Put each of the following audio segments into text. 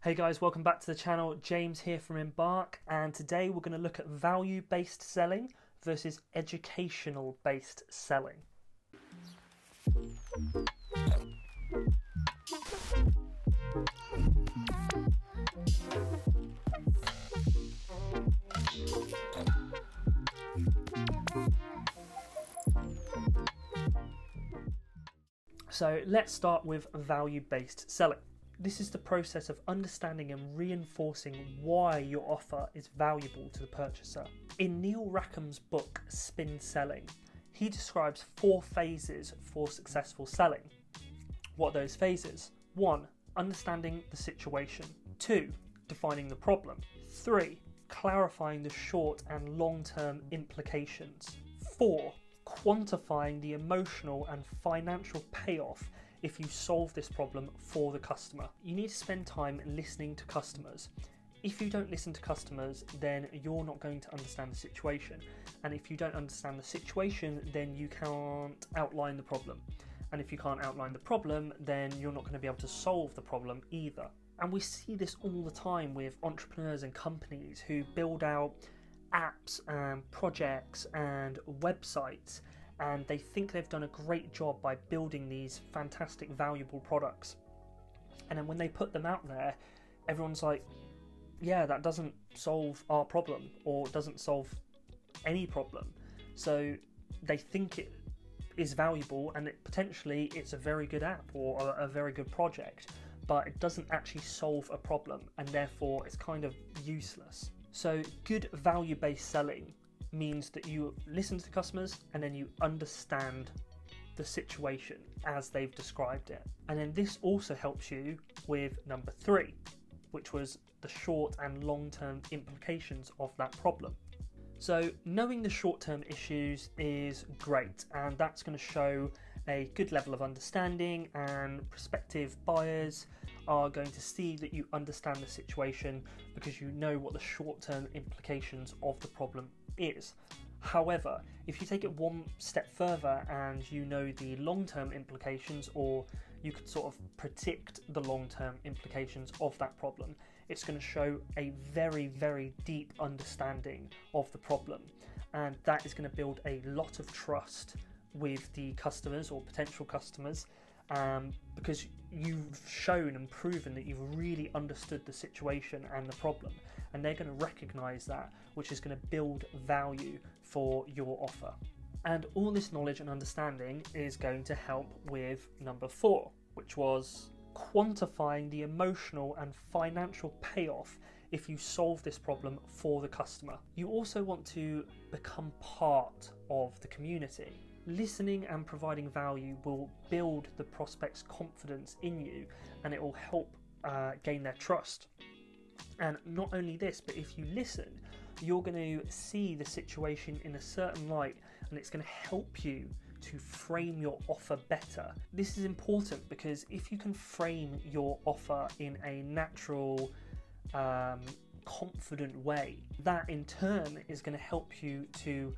Hey guys, welcome back to the channel. James here from Embark, and today we're going to look at value-based selling versus educational-based selling. So let's start with value-based selling. This is the process of understanding and reinforcing why your offer is valuable to the purchaser. In Neil Rackham's book, Spin Selling, he describes 4 phases for successful selling. What are those phases? 1. Understanding the situation. 2. Defining the problem. 3. Clarifying the short and long-term implications. 4. Quantifying the emotional and financial payoff if you solve this problem for the customer. You need to spend time listening to customers. If you don't listen to customers, then you're not going to understand the situation. And if you don't understand the situation, then you can't outline the problem. And if you can't outline the problem, then you're not going to be able to solve the problem either. And we see this all the time with entrepreneurs and companies who build out apps and projects and websites, and they think they've done a great job by building these fantastic, valuable products. And then when they put them out there, everyone's like, yeah, that doesn't solve our problem, or doesn't solve any problem. So they think it is valuable, and potentially it's a very good app or a very good project, but it doesn't actually solve a problem, and therefore it's kind of useless. So good value-based selling means that you listen to the customers and then you understand the situation as they've described it. And then this also helps you with number 3, which was the short and long-term implications of that problem. So knowing the short-term issues is great, and that's going to show a good level of understanding, and prospective buyers are going to see that you understand the situation because you know what the short-term implications of the problem is. However, if you take it one step further and you know the long-term implications, or you could sort of predict the long-term implications of that problem, it's going to show a very, very deep understanding of the problem, and that is going to build a lot of trust with the customers or potential customers, because you've shown and proven that you've really understood the situation and the problem, and they're going to recognize that, which is going to build value for your offer. And all this knowledge and understanding is going to help with number 4, which was quantifying the emotional and financial payoff if you solve this problem for the customer. You also want to become part of the community. Listening and providing value will build the prospect's confidence in you, and it will help gain their trust. And not only this, but if you listen, you're going to see the situation in a certain light, and it's going to help you to frame your offer better. This is important because if you can frame your offer in a natural, confident way, that in turn is going to help you to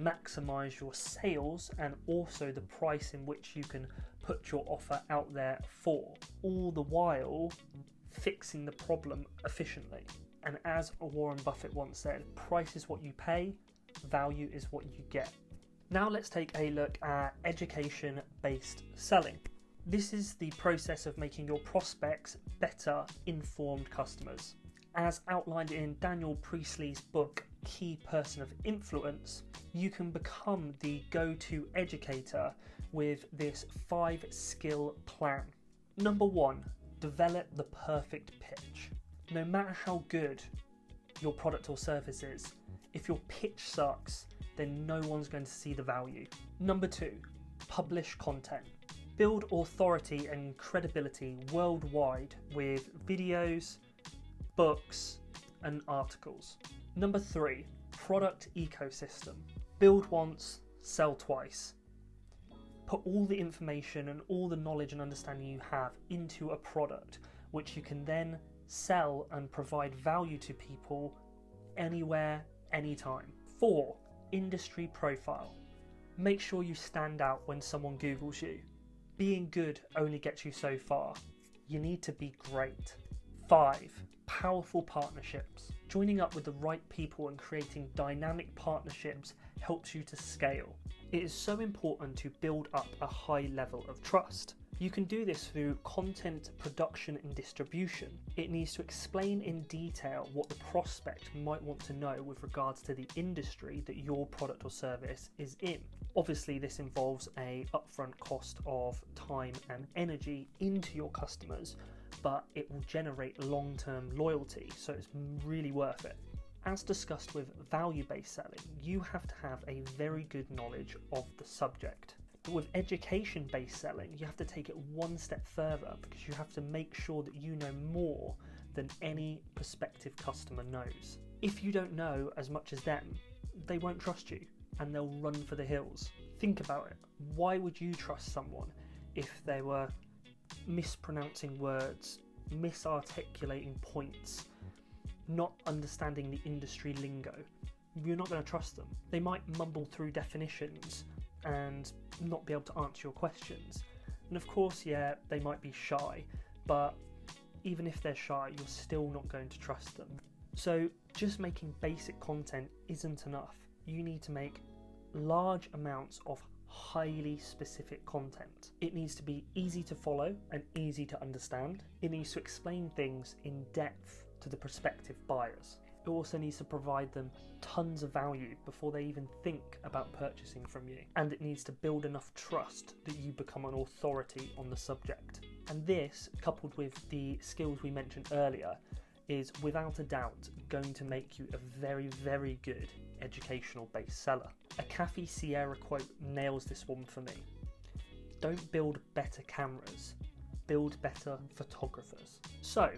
maximize your sales, and also the price in which you can put your offer out there for, all the while fixing the problem efficiently. And as Warren Buffett once said, price is what you pay, value is what you get. Now let's take a look at education-based selling. This is the process of making your prospects better informed customers. As outlined in Daniel Priestley's book, Key Person of Influence, you can become the go-to educator with this 5-skill plan. Number 1, develop the perfect pitch. No matter how good your product or service is, if your pitch sucks, then no one's going to see the value. Number 2, publish content. Build authority and credibility worldwide with videos, books, and articles. Number 3, product ecosystem. Build once, sell twice. Put all the information and all the knowledge and understanding you have into a product, which you can then sell and provide value to people anywhere, anytime. 4, industry profile. Make sure you stand out when someone Googles you. Being good only gets you so far. You need to be great. 5. Powerful partnerships. Joining up with the right people and creating dynamic partnerships helps you to scale. It is so important to build up a high level of trust. You can do this through content production and distribution. It needs to explain in detail what the prospect might want to know with regards to the industry that your product or service is in. Obviously, this involves an upfront cost of time and energy into your customers, but it will generate long-term loyalty, so it's really worth it. As discussed with value-based selling, you have to have a very good knowledge of the subject. But with education-based selling, you have to take it one step further because you have to make sure that you know more than any prospective customer knows. If you don't know as much as them, they won't trust you and they'll run for the hills. Think about it. Why would you trust someone if they were mispronouncing words, misarticulating points, not understanding the industry lingo? You're not going to trust them. They might mumble through definitions and not be able to answer your questions. And of course, yeah, they might be shy, but even if they're shy, you're still not going to trust them. So just making basic content isn't enough. You need to make large amounts of highly specific content. It needs to be easy to follow and easy to understand. It needs to explain things in depth to the prospective buyers. It also needs to provide them tons of value before they even think about purchasing from you. And it needs to build enough trust that you become an authority on the subject. And this, coupled with the skills we mentioned earlier, is without a doubt going to make you a very, very good educational based seller. A Cafe Sierra quote nails this one for me. Don't build better cameras, build better photographers. So,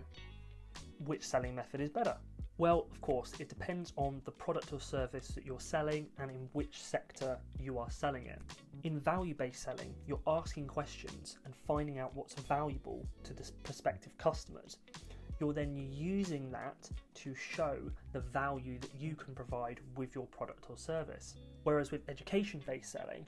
which selling method is better? Well, of course, it depends on the product or service that you're selling and in which sector you are selling it. In value-based selling, you're asking questions and finding out what's valuable to the prospective customers. You're then using that to show the value that you can provide with your product or service. Whereas with education-based selling,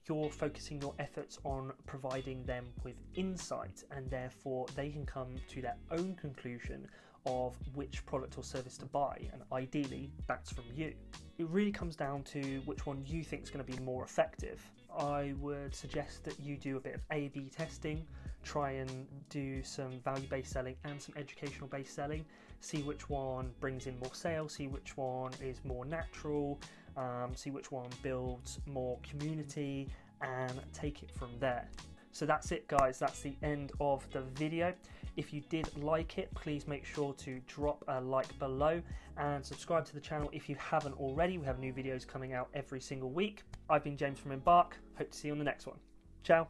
you're focusing your efforts on providing them with insight, and therefore they can come to their own conclusion of which product or service to buy, and ideally that's from you. It really comes down to which one you think is going to be more effective. I would suggest that you do a bit of A/B testing, try and do some value-based selling and some educational-based selling, see which one brings in more sales, see which one is more natural, see which one builds more community, and take it from there. So that's it, guys. That's the end of the video. If you did like it, please make sure to drop a like below and subscribe to the channel if you haven't already. We have new videos coming out every single week. I've been James from Embark. Hope to see you on the next one. Ciao.